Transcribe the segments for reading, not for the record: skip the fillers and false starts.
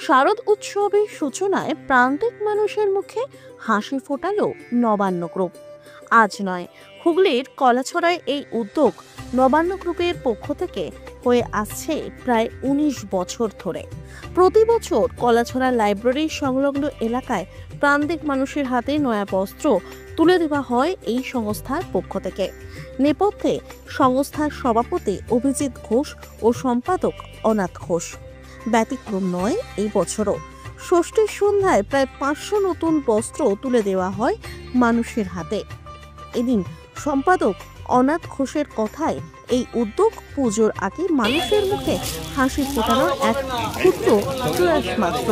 শারদ উৎসবের সূচনায় প্রান্তিক মানুষের মুখে হাসি ফোটালো নবান্ন গ্রুপ। আজ নয়, হুগলির কলাছড়ায় এই উদ্যোগ নবান্ন গ্রুপের পক্ষ থেকে হয়ে আসছে প্রায় ১৯ বছর ধরে। প্রতি বছর কলাছড়া লাইব্রেরির সংলগ্ন এলাকায় প্রান্তিক মানুষের হাতে নয়া বস্ত্র তুলে দেওয়া হয় এই সংস্থার পক্ষ থেকে। নেপথ্যে সংস্থার সভাপতি অভিজিৎ ঘোষ ও সম্পাদক অনাথ ঘোষ। ব্যতিক্রম নয় এই বছরও। ষষ্ঠীর সন্ধ্যায় প্রায় ৫০০ নতুন বস্ত্র তুলে দেওয়া হয় মানুষের হাতে। এদিন সম্পাদক অনাথ ঘোষের কথায় এই উদ্যোগ পুজোর আগে মানুষের মুখে হাসি ফোটানোর এক ক্ষুদ্র প্রয়াস মাত্র।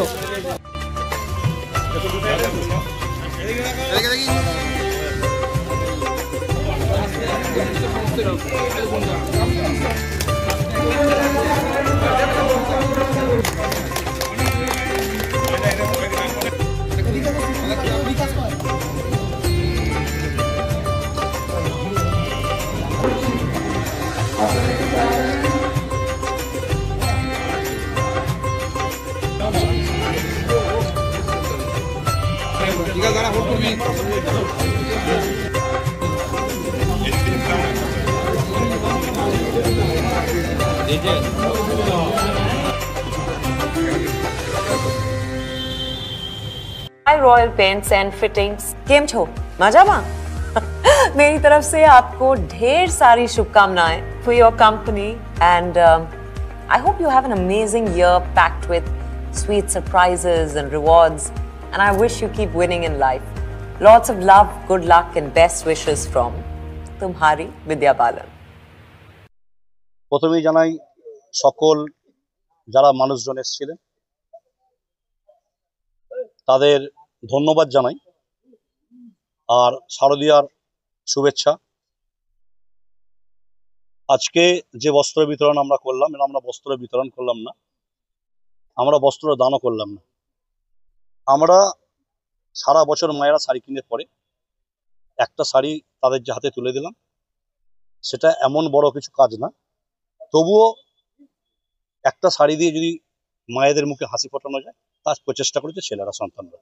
Hi Royal Paints and Fittings, केम छो मजा मा मेरी तरफ से आपको ढेर सारी शुभकामनाएं for your company and I hope you have an amazing year packed with sweet surprises and rewards and I wish you keep winning in life. Lots of love, good luck and best wishes from तुम्हारी विद्या बालन। প্রথমেই জানাই সকল যারা মানুষজন এসেছিলেন তাদের ধন্যবাদ জানাই আর শারদীয়ার শুভেচ্ছা। আজকে যে বস্ত্র বিতরণ আমরা করলাম, আমরা বস্ত্র বিতরণ করলাম না, আমরা বস্ত্র দানও করলাম না। আমরা সারা বছর মায়েরা শাড়ি কিনে পরে একটা শাড়ি তাদের যে হাতে তুলে দিলাম, সেটা এমন বড় কিছু কাজ না, তবুও একটা শাড়ি দিয়ে যদি মায়েদের মুখে হাসি ফোটানো যায় তার প্রচেষ্টা করেছে ছেলেরা, সন্তানরা।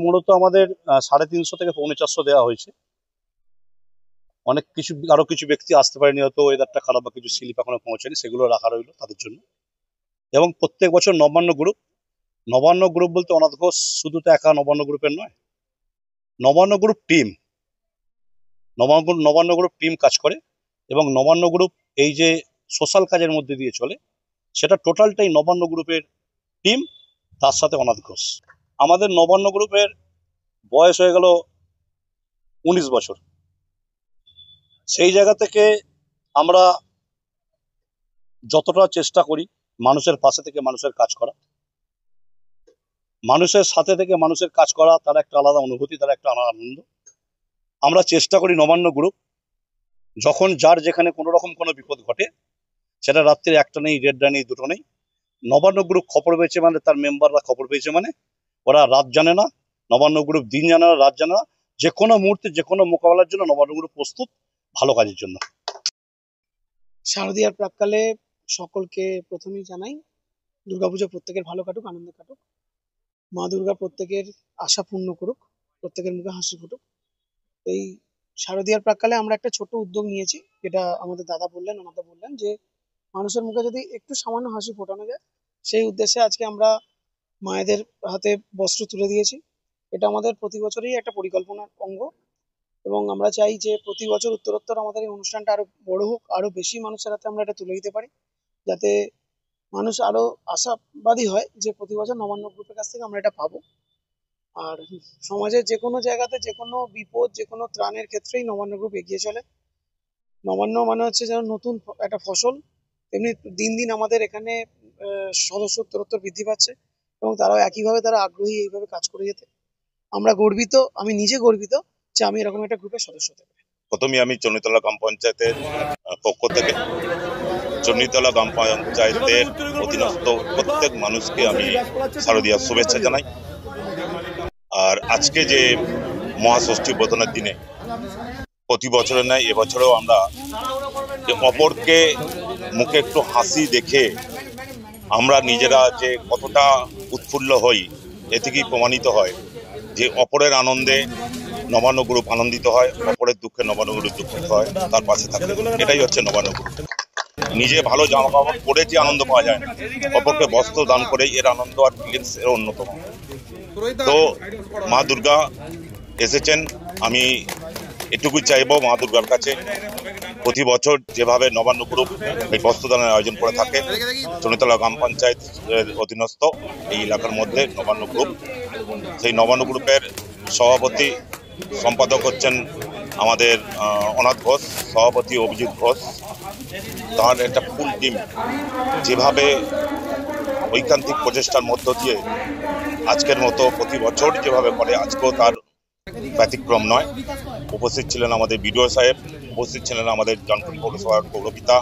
মূলত আমাদের 350 থেকে 450 দেওয়া হয়েছে। অনেক কিছু আরো কিছু ব্যক্তি আসতে পারেনি, হয়তো ওয়েদারটা খারাপ বা কিছু স্লিপ এখনো পৌঁছায়নি, সেগুলো রাখা রইল তাদের জন্য। এবং প্রত্যেক বছর নবান্ন গ্রুপ বলতে অনাথ ঘোষ শুধু তো একা নবান্ন গ্রুপের নয়, নবান্ন গ্রুপ টিম কাজ করে এবং নবান্ন গ্রুপ এই যে সোশ্যাল কাজের মধ্যে দিয়ে চলে, সেটা টোটালটাই নবান্ন গ্রুপের টিম, তার সাথে অনাথ ঘোষ। আমাদের নবান্ন গ্রুপের বয়স হয়ে গেল 19 বছর। সেই জায়গা থেকে আমরা যতটা চেষ্টা করি মানুষের পাশে থেকে মানুষের কাজ করা, মানুষের সাথে থেকে মানুষের কাজ করা, তার একটা আলাদা অনুভূতি, তার একটা আলাদা আনন্দ। আমরা চেষ্টা করি নবান্ন গ্রুপ যখন যার যেখানে কোনো রকম কোনো বিপদ ঘটে, সেটা রাত্রির একটা নেই, দেড়টা নেই, দুটো নেই, নবান্ন গ্রুপ খবর পেয়েছে মানে, তার মেম্বাররা খবর পেয়েছে মানে, ওরা রাত জানে না, নবান্ন গ্রুপ দিন জানে না, রাত জানে না, যে কোনো মুহূর্তে যে কোনো মোকাবেলার জন্য নবান্ন গ্রুপ প্রস্তুত ভালো কাজের জন্য। শারদীয়ার প্রাক্কালে সকলকে প্রথমেই জানাই দুর্গাপুজো প্রত্যেকের ভালো কাটুক, আনন্দে কাটুক। মা দুর্গা প্রত্যেকের আশা পূর্ণ করুক, প্রত্যেকের মুখে হাসি ফুটুক। এই শারদীয়ার প্রাক্কালে আমরা একটা ছোট উদ্যোগ নিয়েছি, যেটা আমাদের দাদা বললেন, ওনাদা বললেন, যে মানুষের মুখে যদি একটু সামান্য হাসি ফোটানো যায়, সেই উদ্দেশ্যে আজকে আমরা মায়েদের হাতে বস্ত্র তুলে দিয়েছি। এটা আমাদের প্রতি বছরই একটা পরিকল্পনার অঙ্গ এবং আমরা চাই যে প্রতি বছর উত্তরোত্তর আমাদের এই অনুষ্ঠানটা আরো বড় হোক, আরো বেশি মানুষের হাতে আমরা এটা তুলে দিতে পারি, যাতে মানুষ আরো আশাবাদী হয় যে প্রতি বছর নবান্ন গ্রুপের কাছ থেকে আমরা এটা পাবো। আর সমাজের যে কোনো জায়গাতে যে কোনো বিপদ, যে কোনো ত্রাণের ক্ষেত্রেই নবান্ন গ্রুপ এগিয়ে চলে। নবান্ন মানে হচ্ছে যেন নতুন একটা ফসল, তেমনি দিন দিন আমাদের এখানে সদস্য উত্তরোত্তর বৃদ্ধি পাচ্ছে এবং তারাও একইভাবে তারা আগ্রহী এইভাবে কাজ করে যেতে। আমরা গর্বিত, আমি নিজে গর্বিত যে আমি এরকম একটা গ্রুপের সদস্য থেকে। প্রথমে আমি চন্ডীতলা গ্রাম পঞ্চায়েতের পক্ষ থেকে চন্ডীতলা গ্রাম পঞ্চায়েতের অধীনস্থ প্রত্যেক মানুষকে আমি শারদীয়ার শুভেচ্ছা জানাই। আর আজকে যে মহাষষ্ঠী বোধনের দিনে প্রতি বছরের ন্যায় এবছরেও আমরা অপরকে মুখে একটু হাসি দেখে আমরা নিজেরা যে কতটা উৎফুল্ল হই, এ থেকেই প্রমাণিত হয় যে অপরের আনন্দে নবান্ন গ্রুপ আনন্দিত হয়, অপরের দুঃখে নবান্ন গ্রুপ দুঃখিত হয়, তার পাশে থাকে। এটাই হচ্ছে নবান্ন গ্রুপ। নিজে ভালো জামা কাপড় পরে যে আনন্দ পাওয়া যায় না, অপরকে বস্ত্র দান করে এর আনন্দ আর ফিলিংস এর অন্যতম। তো মা দুর্গা এসেছেন, আমি এটুকুই চাইবো মা দুর্গার কাছে, প্রতি বছর যেভাবে নবান্ন গ্রুপ এই বস্ত্রদানের আয়োজন করে থাকে, চণ্ডীতলা গ্রাম পঞ্চায়েতের অধীনস্থ এই এলাকার মধ্যে নবান্ন গ্রুপ, সেই নবান্ন গ্রুপের সভাপতি সম্পাদক হচ্ছেন আমাদের অনাথ ঘোষ, সভাপতি অভিজিৎ ঘোষ। তার একটা ফুল টিম যেভাবে ঐকান্তিক প্রচেষ্টার মধ্য দিয়ে আজকের মতো প্রতি বছর যেভাবে করে, আজকেও তার ব্যতিক্রম নয়। উপস্থিত ছিলেন আমাদের বিডিও সাহেব, উপস্থিত ছিলেন আমাদের জনপুর পৌরসভার পৌরপিতা,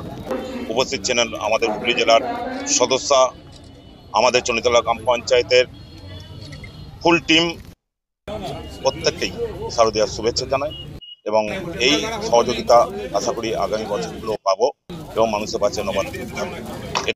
উপস্থিত ছিলেন আমাদের হুগলি জেলার সদস্যা, আমাদের চণ্ডীতলা গ্রাম পঞ্চায়েতের ফুল টিম। প্রত্যেককেই শারদীয়ার শুভেচ্ছা জানাই এবং এই সহযোগিতা আশা করি আগামী বছরগুলো পাবো এবং মানুষের কাছে নবান্ন